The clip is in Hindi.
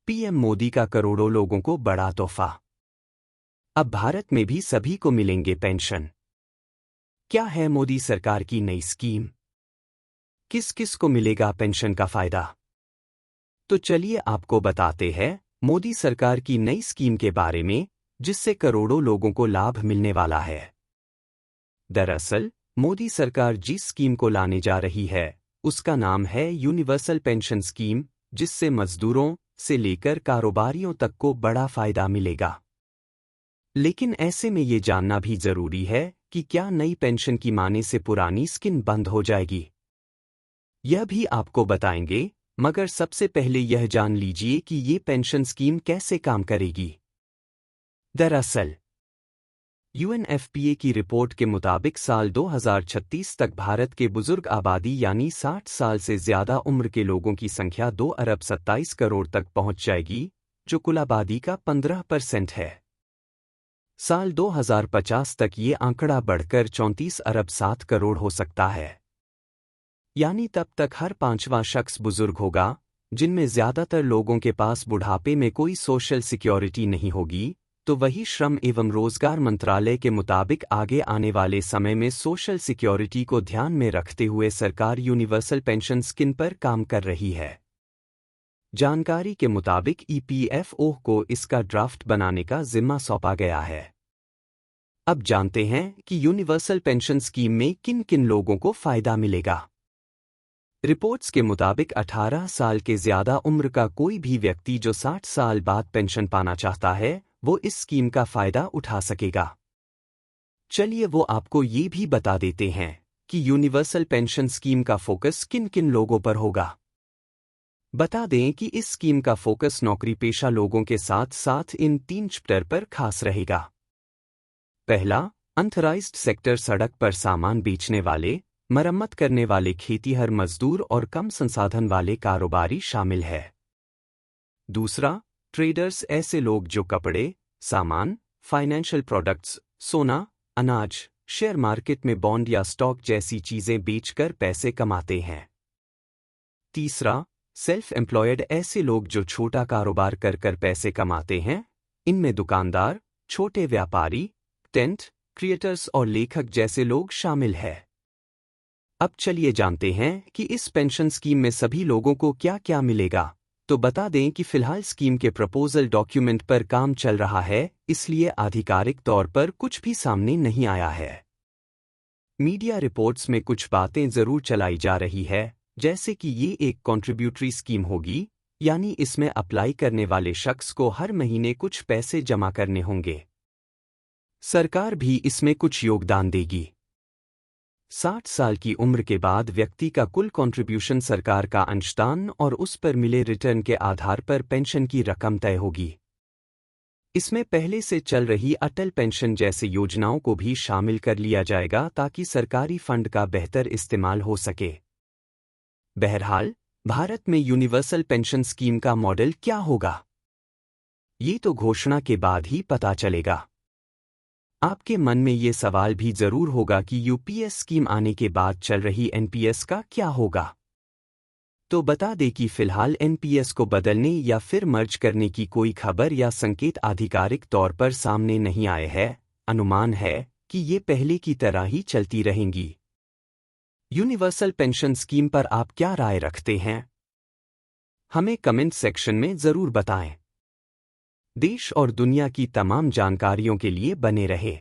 पीएम मोदी का करोड़ों लोगों को बड़ा तोहफा। अब भारत में भी सभी को मिलेंगे पेंशन। क्या है मोदी सरकार की नई स्कीम? किस किस को मिलेगा पेंशन का फायदा? तो चलिए आपको बताते हैं मोदी सरकार की नई स्कीम के बारे में, जिससे करोड़ों लोगों को लाभ मिलने वाला है। दरअसल मोदी सरकार जिस स्कीम को लाने जा रही है उसका नाम है यूनिवर्सल पेंशन स्कीम, जिससे मजदूरों से लेकर कारोबारियों तक को बड़ा फायदा मिलेगा। लेकिन ऐसे में ये जानना भी जरूरी है कि क्या नई पेंशन की माने से पुरानी स्कीम बंद हो जाएगी। यह भी आपको बताएंगे, मगर सबसे पहले यह जान लीजिए कि ये पेंशन स्कीम कैसे काम करेगी। दरअसल यूएनएफपीए की रिपोर्ट के मुताबिक साल 2036 तक भारत के बुजुर्ग आबादी यानी 60 साल से ज्यादा उम्र के लोगों की संख्या 2 अरब 27 करोड़ तक पहुंच जाएगी, जो कुल आबादी का 15% है। साल 2050 तक ये आंकड़ा बढ़कर 34 अरब 7 करोड़ हो सकता है। यानी तब तक हर पांचवां शख्स बुजुर्ग होगा, जिनमें ज्यादातर लोगों के पास बुढ़ापे में कोई सोशल सिक्योरिटी नहीं होगी। तो वही श्रम एवं रोजगार मंत्रालय के मुताबिक आगे आने वाले समय में सोशल सिक्योरिटी को ध्यान में रखते हुए सरकार यूनिवर्सल पेंशन स्कीम पर काम कर रही है। जानकारी के मुताबिक ईपीएफओ को इसका ड्राफ्ट बनाने का जिम्मा सौंपा गया है। अब जानते हैं कि यूनिवर्सल पेंशन स्कीम में किन किन लोगों को फायदा मिलेगा। रिपोर्ट्स के मुताबिक 18 साल के ज्यादा उम्र का कोई भी व्यक्ति जो 60 साल बाद पेंशन पाना चाहता है, वो इस स्कीम का फायदा उठा सकेगा। चलिए वो आपको ये भी बता देते हैं कि यूनिवर्सल पेंशन स्कीम का फोकस किन किन लोगों पर होगा। बता दें कि इस स्कीम का फोकस नौकरी पेशा लोगों के साथ साथ इन 3 चैप्टर पर खास रहेगा। पहला, अनथराइज्ड सेक्टर, सड़क पर सामान बेचने वाले, मरम्मत करने वाले, खेतीहर मजदूर और कम संसाधन वाले कारोबारी शामिल है। दूसरा, ट्रेडर्स, ऐसे लोग जो कपड़े, सामान, फाइनेंशियल प्रोडक्ट्स, सोना, अनाज, शेयर मार्केट में बॉन्ड या स्टॉक जैसी चीजें बेचकर पैसे कमाते हैं। तीसरा, सेल्फ एम्प्लॉयड, ऐसे लोग जो छोटा कारोबार कर कर पैसे कमाते हैं। इनमें दुकानदार, छोटे व्यापारी, टेंट क्रिएटर्स और लेखक जैसे लोग शामिल हैं। अब चलिए जानते हैं कि इस पेंशन स्कीम में सभी लोगों को क्या क्या मिलेगा। तो बता दें कि फिलहाल स्कीम के प्रपोजल डॉक्यूमेंट पर काम चल रहा है, इसलिए आधिकारिक तौर पर कुछ भी सामने नहीं आया है। मीडिया रिपोर्ट्स में कुछ बातें जरूर चलाई जा रही है, जैसे कि ये एक कॉन्ट्रीब्यूटरी स्कीम होगी, यानी इसमें अप्लाई करने वाले शख्स को हर महीने कुछ पैसे जमा करने होंगे। सरकार भी इसमें कुछ योगदान देगी। 60 साल की उम्र के बाद व्यक्ति का कुल कंट्रीब्यूशन सरकार का अंशदान और उस पर मिले रिटर्न के आधार पर पेंशन की रकम तय होगी। इसमें पहले से चल रही अटल पेंशन जैसे योजनाओं को भी शामिल कर लिया जाएगा ताकि सरकारी फंड का बेहतर इस्तेमाल हो सके। बहरहाल, भारत में यूनिवर्सल पेंशन स्कीम का मॉडल क्या होगा, ये तो घोषणा के बाद ही पता चलेगा। आपके मन में ये सवाल भी जरूर होगा कि यूपीएस स्कीम आने के बाद चल रही एनपीएस का क्या होगा। तो बता दें कि फिलहाल एनपीएस को बदलने या फिर मर्ज करने की कोई खबर या संकेत आधिकारिक तौर पर सामने नहीं आए हैं। अनुमान है कि ये पहले की तरह ही चलती रहेंगी। यूनिवर्सल पेंशन स्कीम पर आप क्या राय रखते हैं? हमें कमेंट सेक्शन में जरूर बताएं। देश और दुनिया की तमाम जानकारियों के लिए बने रहे।